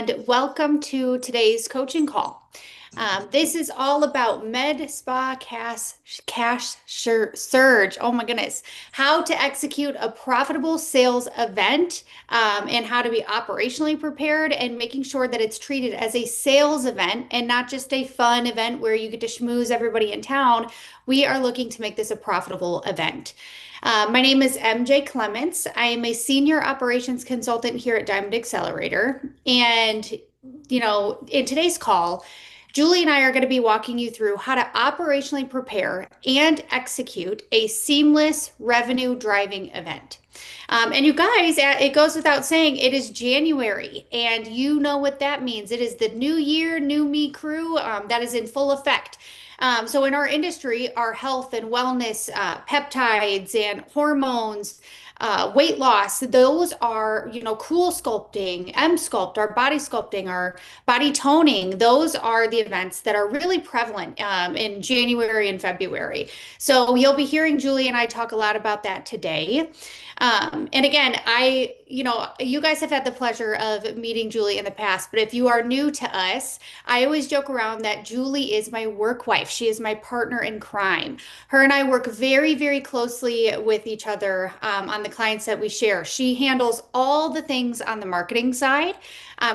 and welcome to today's coaching call. This is all about MedSpa Surge. Oh my goodness. How to execute a profitable sales event and how to be operationally prepared and making sure that it's treated as a sales event and not just a fun event where you get to schmooze everybody in town. We are looking to make this a profitable event. My name is MJ Clements. I am a senior operations consultant here at Diamond Accelerator. And, in today's call, Julie and I are going to be walking you through how to operationally prepare and execute a seamless revenue driving event. And you guys, it goes without saying, it is January, and you know what that means. It is the new year, new me crew that is in full effect. So in our industry, our health and wellness, peptides and hormones, weight loss, those are, cool sculpting, M sculpt, our body sculpting, our body toning. Those are the events that are really prevalent in January and February. So you'll be hearing Julie and I talk a lot about that today. And again, you guys have had the pleasure of meeting Julie in the past, but if you are new to us, I always joke around that Julie is my work wife. She is my partner in crime. Her and I work very, very closely with each other on the clients that we share. She handles all the things on the marketing side.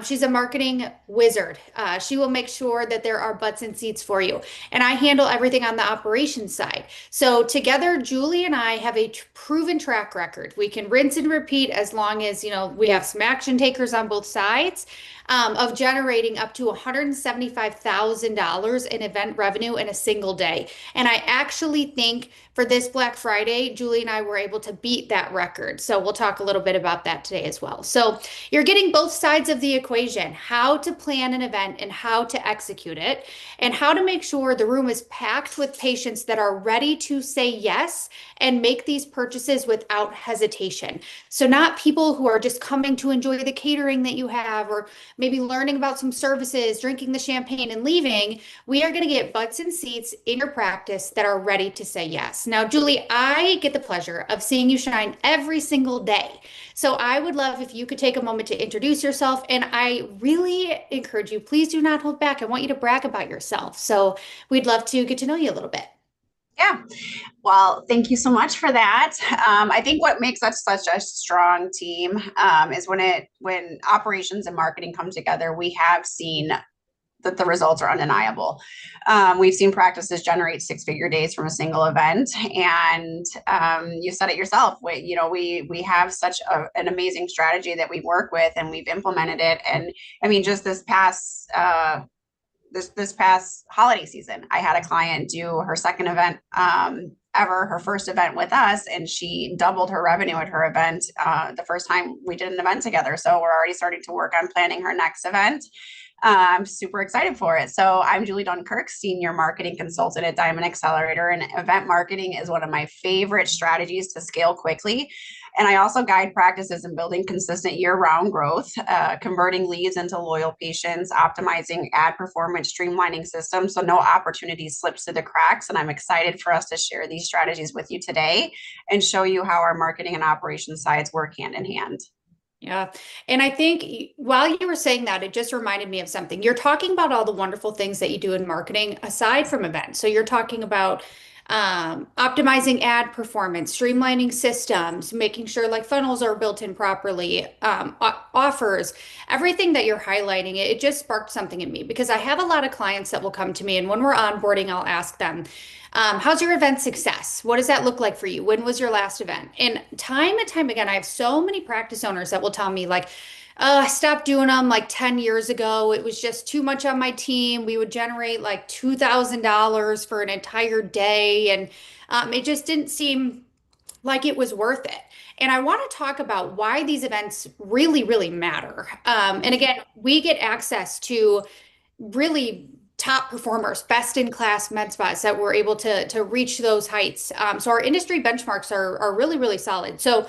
She's a marketing wizard. She will make sure that there are butts and seats for you. And I handle everything on the operations side. So together, Julie and I have a proven track record. We can rinse and repeat as long as, we have some action takers on both sides of generating up to $175,000 in event revenue in a single day. And I actually think for this Black Friday, Julie and I were able to beat that record. So we'll talk a little bit about that today as well. So you're getting both sides of the equation, how to plan an event and how to execute it, and how to make sure the room is packed with patients that are ready to say yes and make these purchases without hesitation. So not people who are just coming to enjoy the catering that you have, or maybe learning about some services, drinking the champagne and leaving. We are going to get butts and seats in your practice that are ready to say yes. Now, Julie, I get the pleasure of seeing you shine every single day. So I would love if you could take a moment to introduce yourself. And I really encourage you, please do not hold back. I want you to brag about yourself. So we'd love to get to know you a little bit. Yeah. Well, thank you so much for that. I think what makes us such a strong team is when operations and marketing come together. We have seen that the results are undeniable. We've seen practices generate six-figure days from a single event, and you said it yourself. We have such an amazing strategy that we work with, and we've implemented it. And I mean, just this past holiday season, I had a client do her second event ever, her first event with us, and she doubled her revenue at her event the first time we did an event together. So we're already starting to work on planning her next event. I'm super excited for it. So I'm Julie Dunkirk, Senior Marketing Consultant at Diamond Accelerator, and event marketing is one of my favorite strategies to scale quickly. And I also guide practices in building consistent year-round growth, converting leads into loyal patients, optimizing ad performance, streamlining systems so no opportunity slips through the cracks. And I'm excited for us to share these strategies with you today and show you how our marketing and operations sides work hand in hand. Yeah. And I think while you were saying that, it just reminded me of something. You're talking about all the wonderful things that you do in marketing aside from events. So you're talking about optimizing ad performance, streamlining systems, making sure like funnels are built in properly, offers, everything that you're highlighting. It just sparked something in me because I have a lot of clients that will come to me, and when we're onboarding, I'll ask them, how's your event success? What does that look like for you? When was your last event? And time again, I have so many practice owners that will tell me like, I stopped doing them like 10 years ago. It was just too much on my team. We would generate like $2,000 for an entire day. And it just didn't seem like it was worth it. And I want to talk about why these events really, really matter. And again, we get access to really top performers, best in class med spas that were able to reach those heights. So our industry benchmarks are really, really solid. So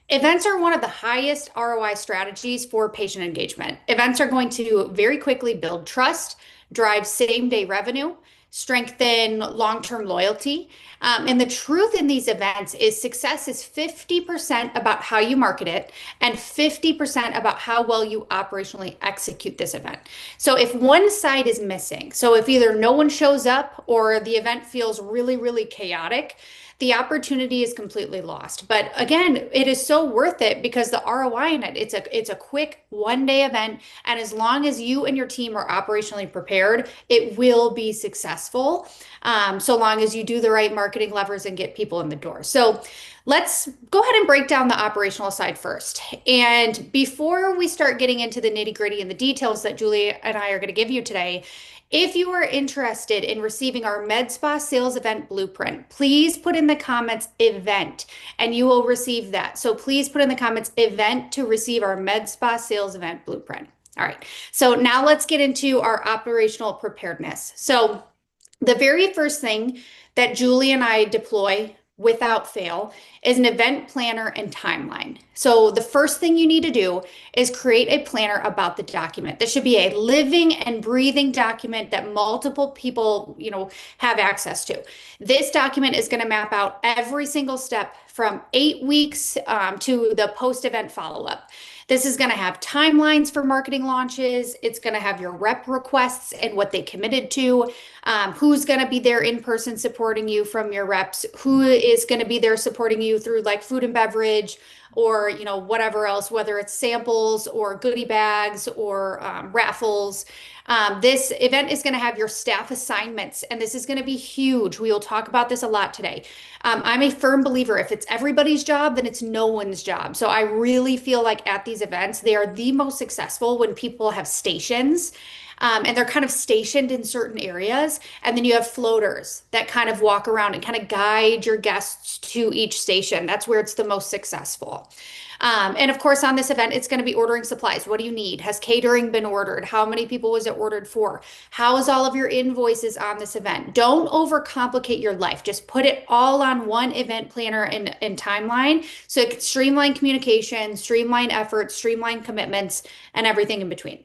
events are one of the highest ROI strategies for patient engagement. Events are going to very quickly build trust, drive same day revenue, strengthen long-term loyalty. And the truth in these events is success is 50% about how you market it and 50% about how well you operationally execute this event. So if one side is missing, so if either no one shows up or the event feels really, really chaotic, the opportunity is completely lost. But again, it is so worth it because the ROI in it, it's a quick 1 day event. And as long as you and your team are operationally prepared, it will be successful. So long as you do the right marketing levers and get people in the door. So let's go ahead and break down the operational side first. And before we start getting into the nitty gritty and the details that Julie and I are going to give you today, if you are interested in receiving our MedSpa Sales Event Blueprint, please put in the comments event and you will receive that. So please put in the comments event to receive our MedSpa Sales Event Blueprint. All right, so now let's get into our operational preparedness. So the very first thing that Julie and I deploy without fail is an event planner and timeline. So the first thing you need to do is create a planner about the document. This should be a living and breathing document that multiple people, have access to. This document is going to map out every single step from 8 weeks to the post-event follow-up. This is going to have timelines for marketing launches. It's going to have your rep requests and what they committed to, who's going to be there in person supporting you from your reps, who is going to be there supporting you through like food and beverage or whatever else, whether it's samples or goodie bags or raffles. This event is going to have your staff assignments, and this is going to be huge. We will talk about this a lot today. I'm a firm believer if it's everybody's job, then it's no one's job. So I really feel like at these events, they are the most successful when people have stations. And they're kind of stationed in certain areas. And then you have floaters that kind of walk around and kind of guide your guests to each station. That's where it's the most successful. And of course, on this event, it's going to be ordering supplies. What do you need? Has catering been ordered? How many people was it ordered for? How is all of your invoices on this event? Don't overcomplicate your life. Just put it all on one event planner and timeline so it can streamline communication, streamline efforts, streamline commitments, and everything in between.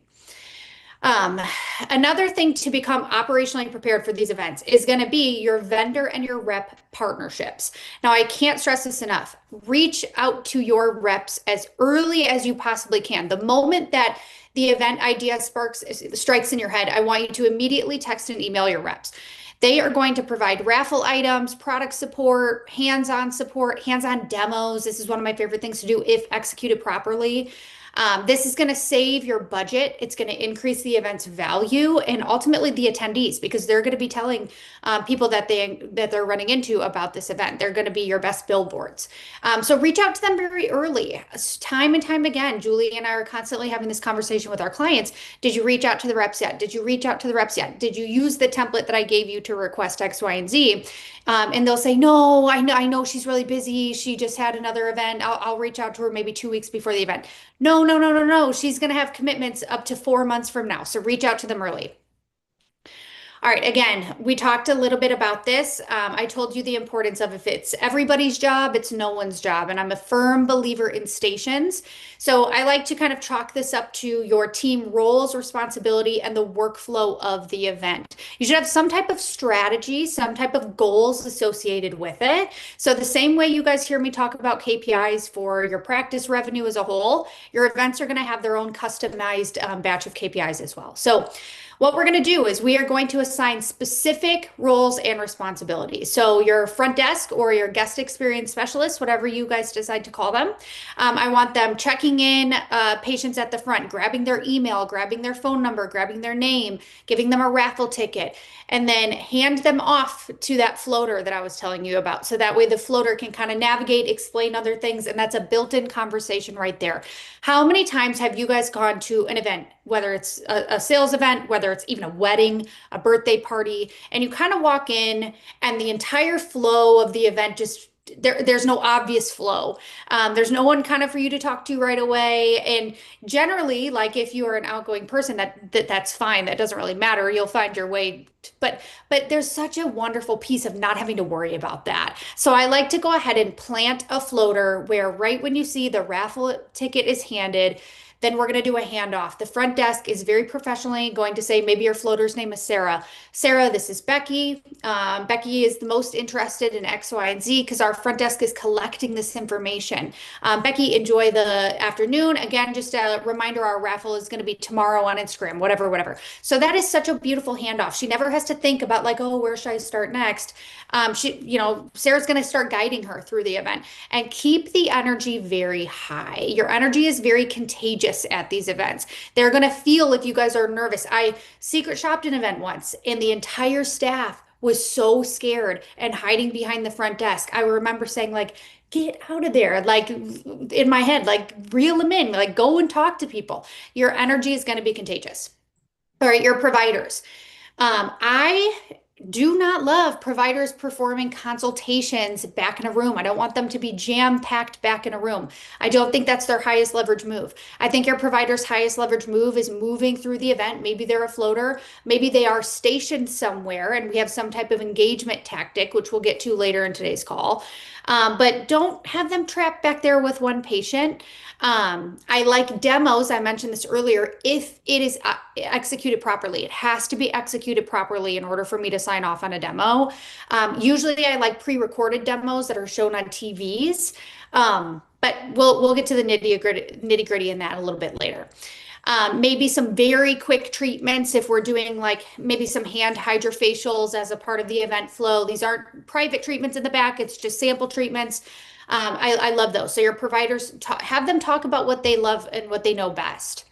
Another thing to become operationally prepared for these events is going to be your vendor and your rep partnerships. Now, I can't stress this enough. Reach out to your reps as early as you possibly can. The moment that the event idea strikes in your head, I want you to immediately text and email your reps. They are going to provide raffle items, product support, hands-on demos. This is one of my favorite things to do if executed properly. This is going to save your budget. It's going to increase the event's value and ultimately the attendees because they're going to be telling people that they're running into about this event. They're going to be your best billboards. So reach out to them very early. Time and time again, Julie and I are constantly having this conversation with our clients. Did you reach out to the reps yet? Did you reach out to the reps yet? Did you use the template that I gave you to request X, Y, and Z? And they'll say, no, I know she's really busy. She just had another event. I'll reach out to her maybe 2 weeks before the event. No, no, no, no, no. She's going to have commitments up to 4 months from now. So reach out to them early. All right, again, we talked a little bit about this. I told you the importance of if it's everybody's job, it's no one's job. And I'm a firm believer in stations. So I like to kind of chalk this up to your team roles, responsibility, and the workflow of the event. You should have some type of strategy, some type of goals associated with it. So the same way you guys hear me talk about KPIs for your practice revenue as a whole, your events are going to have their own customized batch of KPIs as well. So what we're going to do is we are going to assign specific roles and responsibilities. So your front desk or your guest experience specialist, whatever you guys decide to call them, I want them checking in patients at the front, grabbing their email, grabbing their phone number, grabbing their name, giving them a raffle ticket, and then hand them off to that floater that I was telling you about. So that way the floater can kind of navigate, explain other things, and that's a built-in conversation right there. How many times have you guys gone to an event, whether it's a sales event, whether it's even a wedding, a birthday party, and you kind of walk in and the entire flow of the event just there's no obvious flow. There's no one kind of for you to talk to right away. And generally, like if you are an outgoing person, that's fine. That doesn't really matter. You'll find your way. But there's such a wonderful piece of not having to worry about that. So I like to go ahead and plant a floater where right when you see the raffle ticket is handed, Then we're going to do a handoff. The front desk is very professionally going to say, maybe your floater's name is Sarah. Sarah, this is Becky. Becky is the most interested in X, Y, and Z because our front desk is collecting this information. Becky, enjoy the afternoon. Again, just a reminder, our raffle is going to be tomorrow on Instagram, whatever, whatever. So that is such a beautiful handoff. She never has to think about like, oh, where should I start next? Sarah's going to start guiding her through the event and keep the energy very high. Your energy is very contagious at these events. They're going to feel if you guys are nervous. I secret shopped an event once and the entire staff was so scared and hiding behind the front desk. I remember saying like, get out of there. Like in my head, like reel them in, like go and talk to people. Your energy is going to be contagious. All right, your providers. I do not love providers performing consultations back in a room. I don't want them to be jam-packed back in a room. I don't think that's their highest leverage move. I think your provider's highest leverage move is moving through the event. Maybe they're a floater, maybe they are stationed somewhere, and we have some type of engagement tactic, which we'll get to later in today's call. But don't have them trapped back there with one patient. I like demos. I mentioned this earlier. If it is executed properly, it has to be executed properly in order for me to sign off on a demo. Usually, I like pre-recorded demos that are shown on TVs. But we'll get to the nitty gritty in that a little bit later. Maybe some very quick treatments if we're doing like maybe some hand hydrofacials as a part of the event flow. These aren't private treatments in the back, it's just sample treatments. I love those. So your providers have them talk about what they love and what they know best.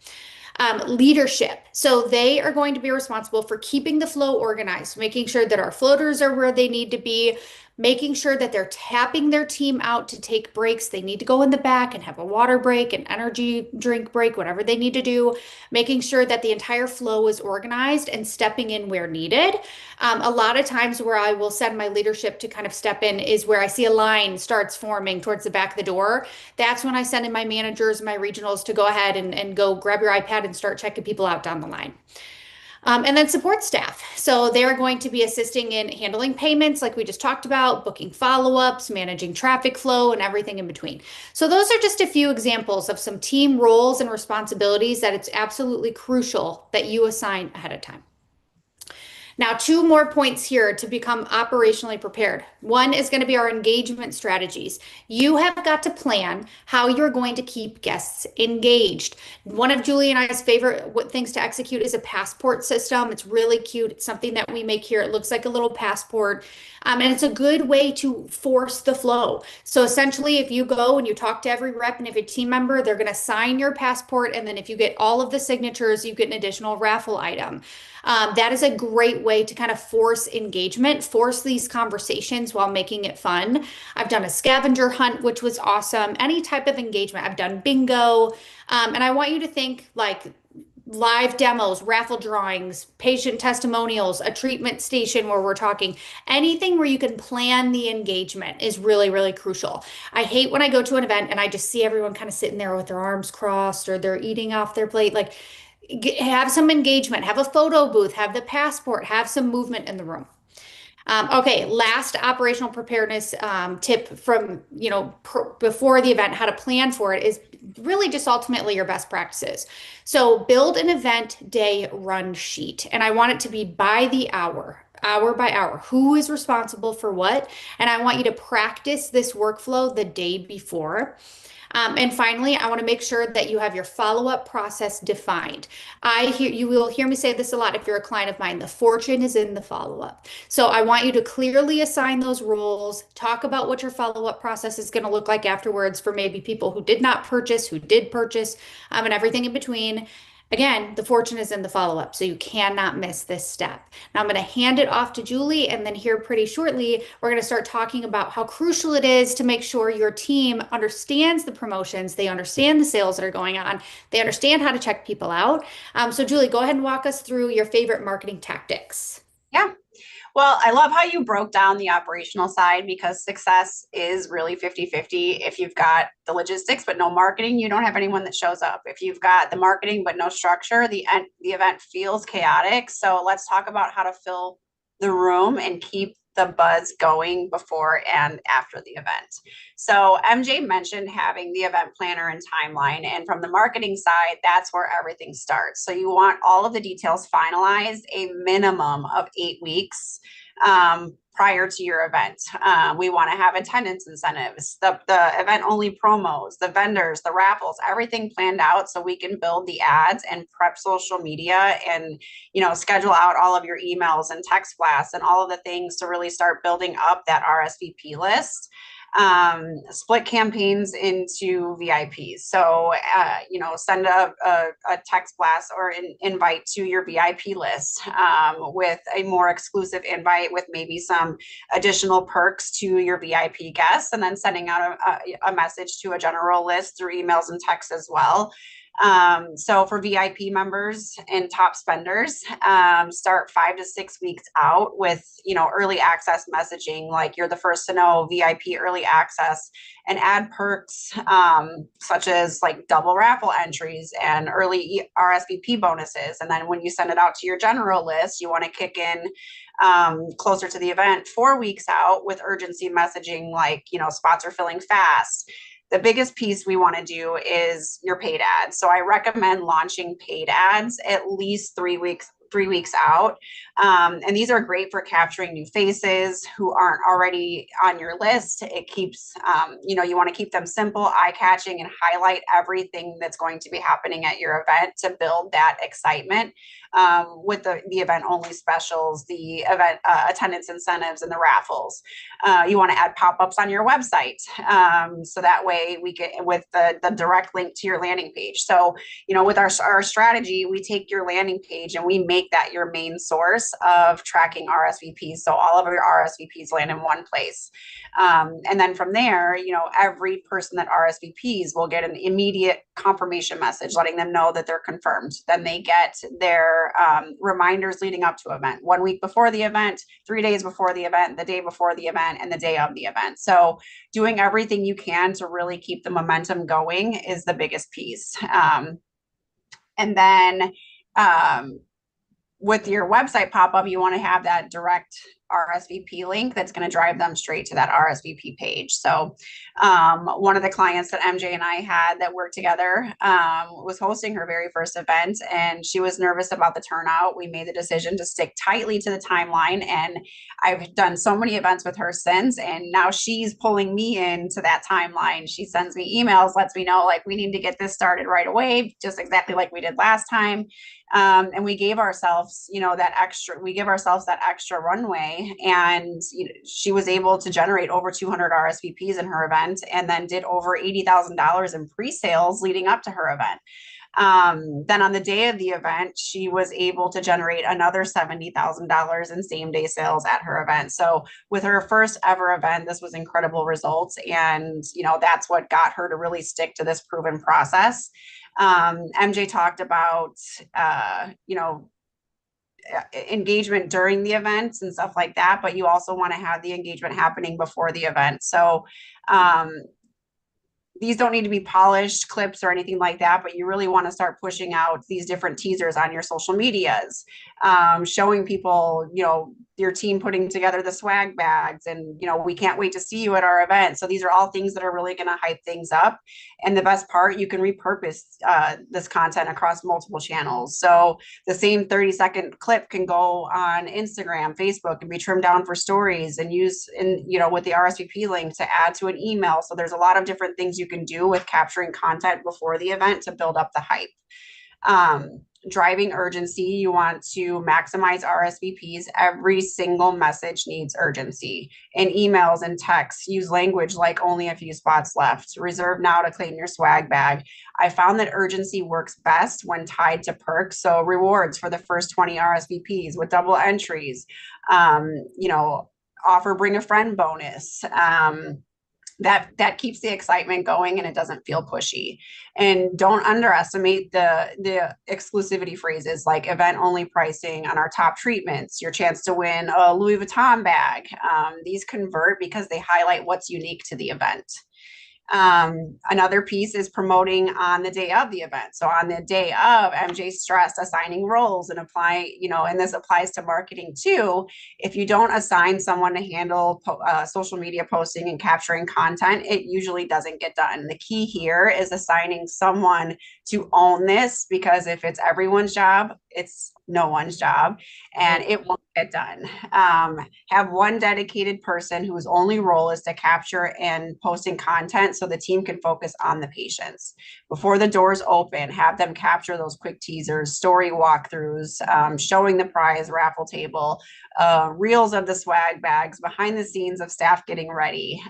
Leadership. So they are going to be responsible for keeping the flow organized, making sure that our floaters are where they need to be, making sure that they're tapping their team out to take breaks. They need to go in the back and have a water break, an energy drink break, whatever they need to do, making sure that the entire flow is organized and stepping in where needed. A lot of times where I will send my leadership to kind of step in is where I see a line starts forming towards the back of the door. That's when I send in my managers, my regionals to go ahead and go grab your iPad and start checking people out down the line. And then support staff. So they're going to be assisting in handling payments, like we just talked about, booking follow-ups, managing traffic flow, and everything in between. So those are just a few examples of some team roles and responsibilities that it's absolutely crucial that you assign ahead of time. Now, two more points here to become operationally prepared. One is going to be our engagement strategies. You have got to plan how you're going to keep guests engaged. One of Julie and I's favorite things to execute is a passport system. It's really cute. It's something that we make here. It looks like a little passport. And it's a good way to force the flow. So essentially, if you go and you talk to every rep and every team member, they're going to sign your passport. And then if you get all of the signatures, you get an additional raffle item. That is a great way to kind of force engagement, force these conversations while making it fun. I've done a scavenger hunt, which was awesome. Any type of engagement. I've done bingo. And I want you to think like live demos, raffle drawings, patient testimonials, a treatment station where we're talking, anything where you can plan the engagement is really, really crucial. I hate when I go to an event and I just see everyone kind of sitting there with their arms crossed or they're eating off their plate. Like, have some engagement, have a photo booth, have the passport, have some movement in the room. Okay, last operational preparedness tip from, before the event, how to plan for it is really just ultimately your best practices. So build an event day run sheet, and I want it to be by the hour by hour. Who is responsible for what? And I want you to practice this workflow the day before. And finally, I want to make sure that you have your follow-up process defined. You will hear me say this a lot if you're a client of mine. The fortune is in the follow-up. So I want you to clearly assign those roles, talk about what your follow-up process is going to look like afterwards for maybe people who did not purchase, who did purchase, and everything in between. Again, the fortune is in the follow-up, so you cannot miss this step. Now I'm going to hand it off to Julie, and then here pretty shortly, we're going to start talking about how crucial it is to make sure your team understands the promotions, they understand the sales that are going on, they understand how to check people out. So Julie, go ahead and walk us through your favorite marketing tactics. Yeah. Well, I love how you broke down the operational side because success is really 50-50. If you've got the logistics but no marketing, you don't have anyone that shows up. If you've got the marketing but no structure, the event feels chaotic. So let's talk about how to fill the room and keep the buzz going before and after the event. So MJ mentioned having the event planner and timeline. And from the marketing side, that's where everything starts. So you want all of the details finalized a minimum of 8 weeks prior to your event. We want to have attendance incentives, the event only promos, the vendors, the raffles, everything planned out so we can build the ads and prep social media and, schedule out all of your emails and text blasts and all of the things to really start building up that RSVP list. Split campaigns into VIPs. So, send a text blast or an invite to your VIP list with a more exclusive invite with maybe some additional perks to your VIP guests, and then sending out a message to a general list through emails and texts as well. So for VIP members and top spenders, start 5 to 6 weeks out with, early access messaging, like you're the first to know, VIP early access, and add perks, such as like double raffle entries and early RSVP bonuses. And then when you send it out to your general list, you want to kick in closer to the event 4 weeks out with urgency messaging, like, spots are filling fast. The biggest piece we want to do is your paid ads. So I recommend launching paid ads at least 3 weeks out. And these are great for capturing new faces who aren't already on your list. It keeps, you want to keep them simple, eye catching, and highlight everything that's going to be happening at your event to build that excitement. With the event only specials, the event attendance incentives, and the raffles. You want to add pop-ups on your website. So that way we get with the direct link to your landing page. So, with our strategy, we take your landing page and we make that your main source of tracking RSVPs. So all of your RSVPs land in one place. And then from there, every person that RSVPs will get an immediate confirmation message letting them know that they're confirmed. Then they get their reminders leading up to event, 1 week before the event, 3 days before the event, the day before the event, and the day of the event. So doing everything you can to really keep the momentum going is the biggest piece. And then with your website pop-up, you want to have that direct RSVP link that's going to drive them straight to that RSVP page. So one of the clients that MJ and I had that worked together was hosting her very first event, and she was nervous about the turnout. We made the decision to stick tightly to the timeline, and I've done so many events with her since, and now she's pulling me into that timeline. She sends me emails, lets me know, like, we need to get this started right away, just exactly like we did last time. And we gave ourselves, that extra runway. And she was able to generate over 200 RSVPs in her event, and then did over $80,000 in pre-sales leading up to her event. Then on the day of the event, she was able to generate another $70,000 in same day sales at her event. So with her first ever event, this was incredible results. And, that's what got her to really stick to this proven process. MJ talked about, engagement during the events and stuff like that, but you also want to have the engagement happening before the event. So, these don't need to be polished clips or anything like that, but you really want to start pushing out these different teasers on your social medias, showing people, your team putting together the swag bags, and, we can't wait to see you at our event. So these are all things that are really going to hype things up. And the best part, you can repurpose this content across multiple channels. So the same 30-second clip can go on Instagram, Facebook, and be trimmed down for stories and use with the RSVP link to add to an email. So there's a lot of different things you can do with capturing content before the event to build up the hype. Driving urgency, you want to maximize RSVPs. Every single message needs urgency. In emails and texts, use language like only a few spots left. Reserve now to claim your swag bag. I found that urgency works best when tied to perks. So rewards for the first 20 RSVPs with double entries, offer bring a friend bonus. That keeps the excitement going, and it doesn't feel pushy. And don't underestimate the exclusivity phrases like event only pricing on our top treatments, your chance to win a Louis Vuitton bag. These convert because they highlight what's unique to the event. Another piece is promoting on the day of the event. So on the day of, MJ stressed assigning roles and apply, and this applies to marketing too. If you don't assign someone to handle social media posting and capturing content, it usually doesn't get done. The key here is assigning someone to own this, because if it's everyone's job, it's no one's job and Right. it won't get done. Have one dedicated person whose only role is to capture and posting content so the team can focus on the patients. Before the doors open, have them capture those quick teasers, story walkthroughs, showing the prize raffle table, reels of the swag bags, behind the scenes of staff getting ready.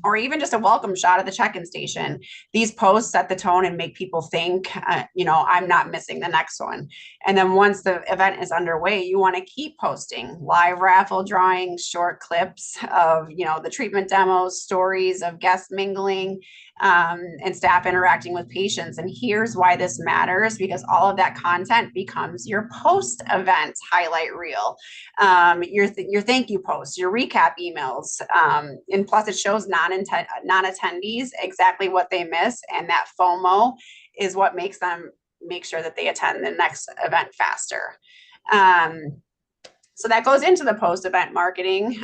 Or even just a welcome shot at the check-in station. These posts set the tone and make people think, I'm not missing the next one. And then once the event is underway, you want to keep posting live raffle drawings, short clips of, the treatment demos, stories of guests mingling, and staff interacting with patients. And here's why this matters, because all of that content becomes your post-event highlight reel, your thank you posts, your recap emails, and plus it shows non-attendees exactly what they miss, and that FOMO is what makes them make sure that they attend the next event faster. So that goes into the post-event marketing.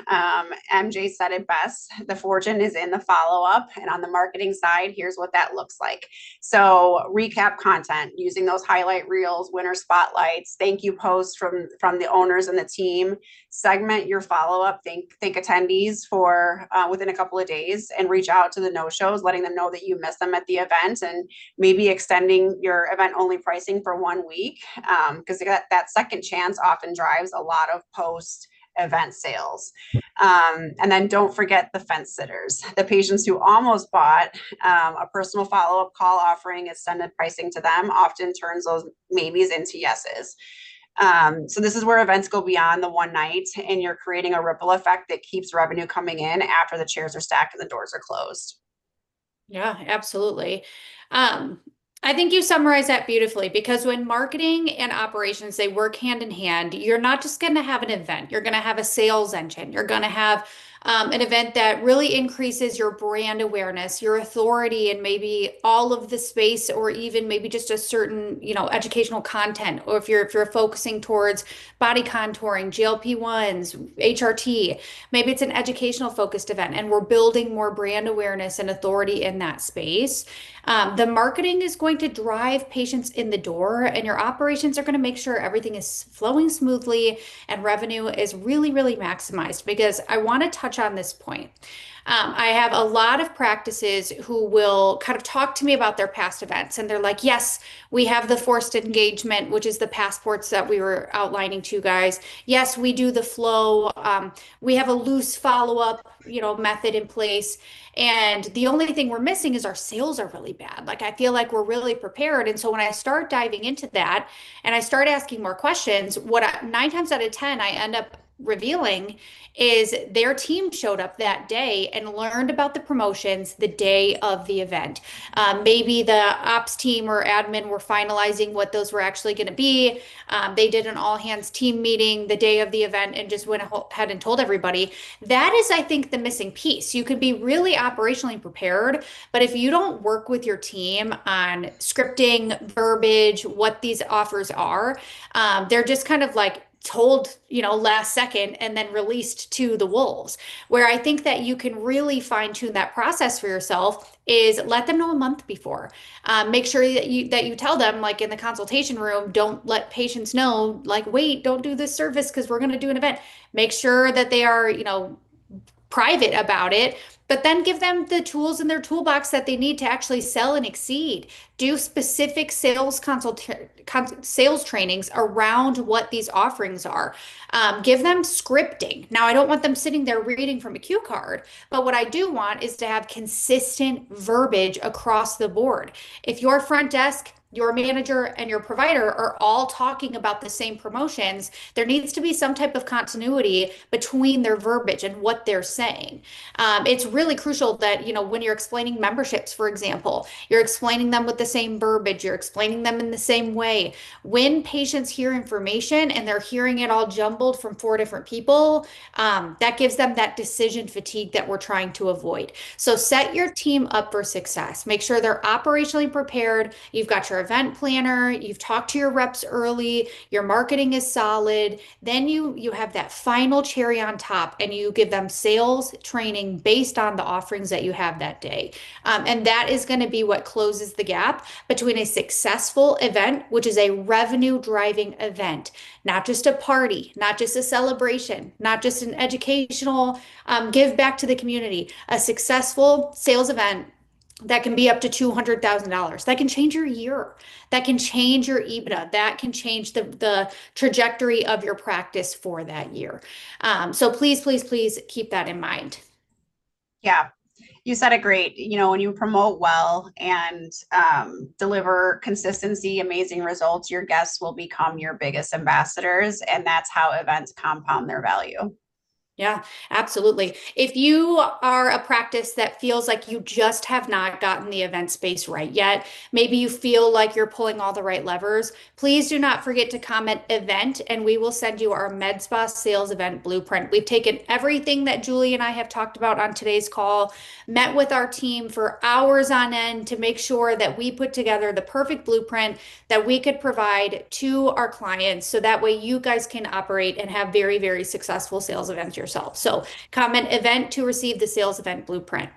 MJ said it best. The fortune is in the follow-up. And on the marketing side, here's what that looks like. So recap content using those highlight reels, winner spotlights, thank you posts from the owners and the team. Segment your follow-up, thank attendees for within a couple of days, and reach out to the no-shows, letting them know that you missed them at the event, and maybe extending your event-only pricing for 1 week, because that second chance often drives a lot of post event sales. And then don't forget the fence sitters, the patients who almost bought. A personal follow-up call offering extended pricing to them often turns those maybes into yeses. So this is where events go beyond the one night, and you're creating a ripple effect that keeps revenue coming in after the chairs are stacked and the doors are closed. Yeah, absolutely. Um, I think you summarized that beautifully, because when marketing and operations, they work hand in hand, you're not just going to have an event, you're going to have a sales engine, you're going to have an event that really increases your brand awareness, your authority, and maybe all of the space, or even maybe just a certain, educational content. Or if you're focusing towards body contouring, GLP-1s, HRT, maybe it's an educational focused event, and we're building more brand awareness and authority in that space. The marketing is going to drive patients in the door, and your operations are going to make sure everything is flowing smoothly and revenue is really, really maximized. Because I want to touch on this point. I have a lot of practices who will kind of talk to me about their past events, and they're like, yes, we have the forced engagement, which is the passports that we were outlining to you guys. Yes, we do the flow. We have a loose follow-up, method in place. And the only thing we're missing is our sales are really bad. Like, I feel like we're really prepared. And so when I start diving into that and I start asking more questions, 9 times out of 10, I end up revealing is their team showed up that day and learned about the promotions the day of the event. Maybe the ops team or admin were finalizing what those were actually going to be. They did an all hands team meeting the day of the event and just went ahead and told everybody. That is, I think, the missing piece. You could be really operationally prepared, but if you don't work with your team on scripting, verbiage, what these offers are, they're just kind of like told, last second and then released to the wolves. Where I think that you can really fine tune that process for yourself is let them know a month before. Make sure that you tell them, like in the consultation room, don't let patients know, like, wait, don't do this service because we're going to do an event. Make sure that they are, private about it, but then give them the tools in their toolbox that they need to actually sell and exceed. Do specific sales trainings around what these offerings are. Give them scripting. Now, I don't want them sitting there reading from a cue card, but what I do want is to have consistent verbiage across the board. If your front desk your manager and your provider are all talking about the same promotions, there needs to be some type of continuity between their verbiage and what they're saying. It's really crucial that, when you're explaining memberships, for example, you're explaining them with the same verbiage, you're explaining them in the same way. When patients hear information and they're hearing it all jumbled from four different people, that gives them that decision fatigue that we're trying to avoid. So set your team up for success. Make sure they're operationally prepared. You've got your event planner, you've talked to your reps early, your marketing is solid. Then you have that final cherry on top and you give them sales training based on the offerings that you have that day. And that is going to be what closes the gap between a successful event, which is a revenue driving event, not just a party, not just a celebration, not just an educational give back to the community, a successful sales event that can be up to $200,000. That can change your year. That can change your EBITDA. That can change the trajectory of your practice for that year. So please, please, please keep that in mind. Yeah, you said it great. When you promote well and deliver consistency, amazing results, your guests will become your biggest ambassadors. And that's how events compound their value. Yeah, absolutely. If you are a practice that feels like you just have not gotten the event space right yet, maybe you feel like you're pulling all the right levers, please do not forget to comment event and we will send you our MedSpa Sales Event Blueprint. We've taken everything that Julie and I have talked about on today's call, met with our team for hours on end to make sure that we put together the perfect blueprint that we could provide to our clients so that way you guys can operate and have very, very successful sales events yourself. So comment event to receive the sales event blueprint.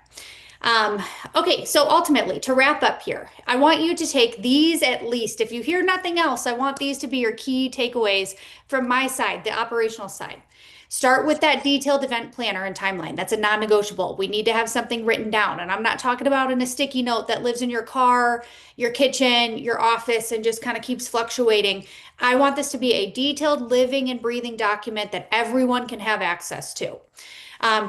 Um, okay, so ultimately, to wrap up here, I want you to take these at least. If you hear nothing else, I want these to be your key takeaways from my side, the operational side. Start with that detailed event planner and timeline. That's a non-negotiable. We need to have something written down. And I'm not talking about in a sticky note that lives in your car, your kitchen, your office, and just kind of keeps fluctuating. I want this to be a detailed living and breathing document that everyone can have access to.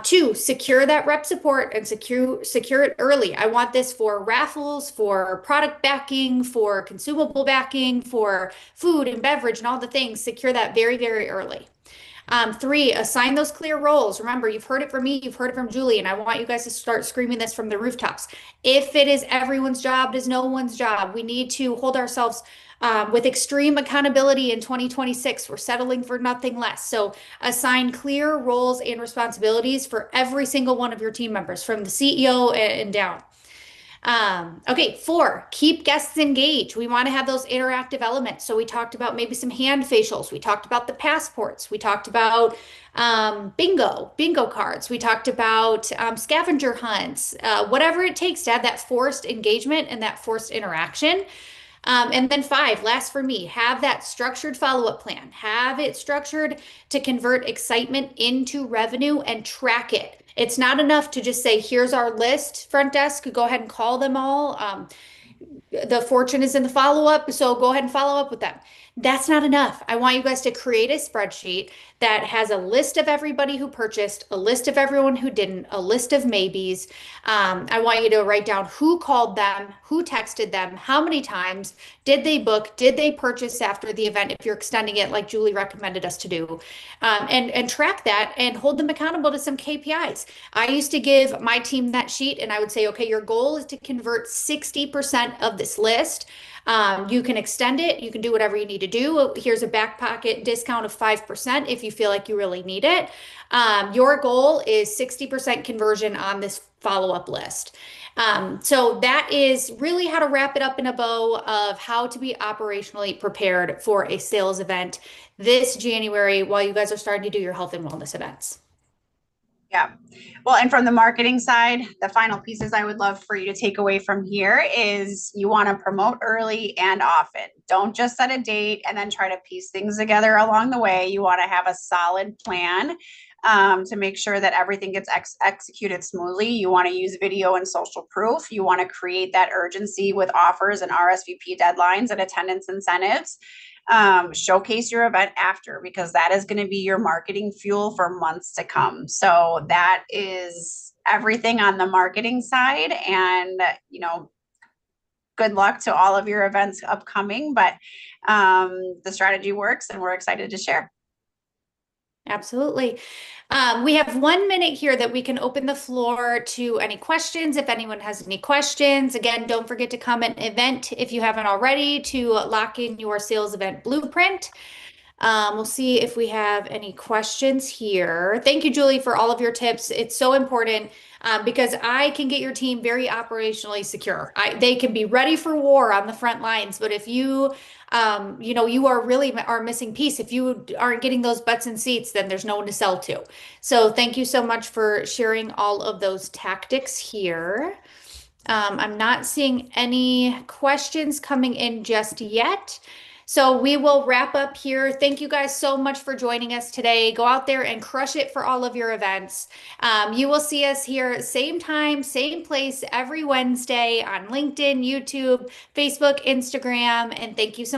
Two, secure that rep support and secure it early. I want this for raffles, for product backing, for consumable backing, for food and beverage and all the things. Secure that very, very early. Three, assign those clear roles. Remember, you've heard it from me, you've heard it from Julie, and I want you guys to start screaming this from the rooftops. If it is everyone's job, it is no one's job. We need to hold ourselves with extreme accountability in 2026. We're settling for nothing less. So assign clear roles and responsibilities for every single one of your team members, from the CEO and down. Okay, four, keep guests engaged. We want to have those interactive elements. So we talked about maybe some hand facials. We talked about the passports. We talked about bingo cards. We talked about scavenger hunts, whatever it takes to have that forced engagement and that forced interaction. And then five, last for me, have that structured follow-up plan. Have it structured to convert excitement into revenue and track it. It's not enough to just say, here's our list, front desk, go ahead and call them all. The fortune is in the follow-up, so go ahead and follow up with them. That's not enough. I want you guys to create a spreadsheet that has a list of everybody who purchased, a list of everyone who didn't, a list of maybes. I want you to write down who called them, who texted them, how many times, did they book, did they purchase after the event if you're extending it like Julie recommended us to do, and track that and hold them accountable to some KPIs. I used to give my team that sheet and I would say, okay, your goal is to convert 60% of this list. You can extend it. You can do whatever you need to do. Here's a back pocket discount of 5% if you feel like you really need it. Your goal is 60% conversion on this follow-up list. So that is really how to wrap it up in a bow of how to be operationally prepared for a sales event this January while you guys are starting to do your health and wellness events. Yeah. Well, and from the marketing side, the final pieces I would love for you to take away from here is you want to promote early and often. Don't just set a date and then try to piece things together along the way. You want to have a solid plan to make sure that everything gets executed smoothly. You want to use video and social proof. You want to create that urgency with offers and RSVP deadlines and attendance incentives. Showcase your event after, because that is going to be your marketing fuel for months to come. So that is everything on the marketing side. And, good luck to all of your events upcoming, but the strategy works and we're excited to share. Absolutely. We have 1 minute here that we can open the floor to any questions. If anyone has any questions, again, don't forget to comment event if you haven't already to lock in your sales event blueprint. We'll see if we have any questions here. Thank you, Julie, for all of your tips. It's so important because I can get your team very operationally secure. They can be ready for war on the front lines, but if you are really our missing piece. If you aren't getting those butts and seats, then there's no one to sell to. So thank you so much for sharing all of those tactics here. I'm not seeing any questions coming in just yet. So we will wrap up here. Thank you guys so much for joining us today. Go out there and crush it for all of your events. You will see us here same time, same place every Wednesday on LinkedIn, YouTube, Facebook, Instagram, and thank you so